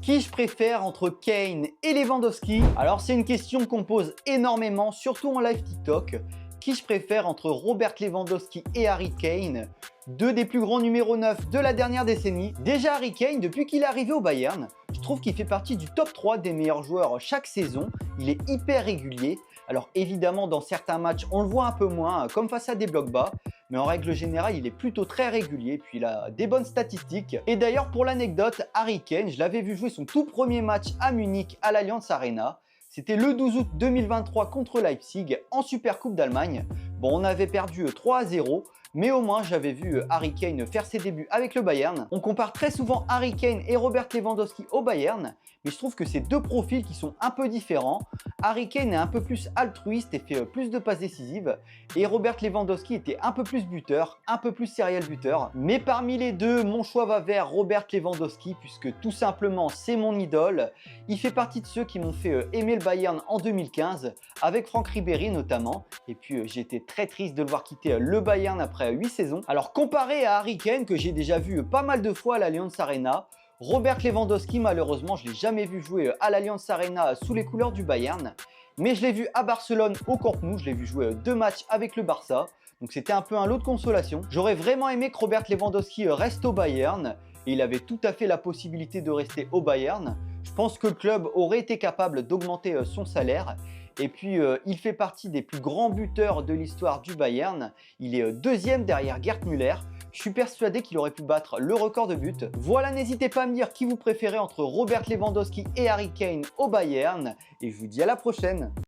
Qui je préfère entre Kane et Lewandowski? Alors c'est une question qu'on pose énormément, surtout en live TikTok. Qui je préfère entre Robert Lewandowski et Harry Kane? Deux des plus grands numéros 9 de la dernière décennie. Déjà Harry Kane, depuis qu'il est arrivé au Bayern, je trouve qu'il fait partie du top 3 des meilleurs joueurs chaque saison. Il est hyper régulier. Alors évidemment dans certains matchs on le voit un peu moins, comme face à des blocs bas. Mais en règle générale, il est plutôt très régulier, puis il a des bonnes statistiques. Et d'ailleurs, pour l'anecdote, Harry Kane, je l'avais vu jouer son tout premier match à Munich à l'Allianz Arena. C'était le 12 août 2023 contre Leipzig en Supercoupe d'Allemagne. Bon, on avait perdu 3-0, mais au moins j'avais vu Harry Kane faire ses débuts avec le Bayern. On compare très souvent Harry Kane et Robert Lewandowski au Bayern, mais je trouve que c'est deux profils qui sont un peu différents. Harry Kane est un peu plus altruiste et fait plus de passes décisives, et Robert Lewandowski était un peu plus buteur, un peu plus serial buteur. Mais parmi les deux, mon choix va vers Robert Lewandowski, puisque tout simplement c'est mon idole. Il fait partie de ceux qui m'ont fait aimer le Bayern en 2015, avec Franck Ribéry notamment, et puis j'étais très triste de le voir quitter le Bayern après 8 saisons. Alors comparé à Harry Kane, que j'ai déjà vu pas mal de fois à l'Allianz Arena, Robert Lewandowski, malheureusement, je ne l'ai jamais vu jouer à l'Allianz Arena sous les couleurs du Bayern. Mais je l'ai vu à Barcelone au Camp Nou, je l'ai vu jouer 2 matchs avec le Barça. Donc c'était un peu un lot de consolation. J'aurais vraiment aimé que Robert Lewandowski reste au Bayern. Et il avait tout à fait la possibilité de rester au Bayern. Je pense que le club aurait été capable d'augmenter son salaire. Et puis, il fait partie des plus grands buteurs de l'histoire du Bayern. Il est deuxième derrière Gerd Müller. Je suis persuadé qu'il aurait pu battre le record de buts. Voilà, n'hésitez pas à me dire qui vous préférez entre Robert Lewandowski et Harry Kane au Bayern. Et je vous dis à la prochaine.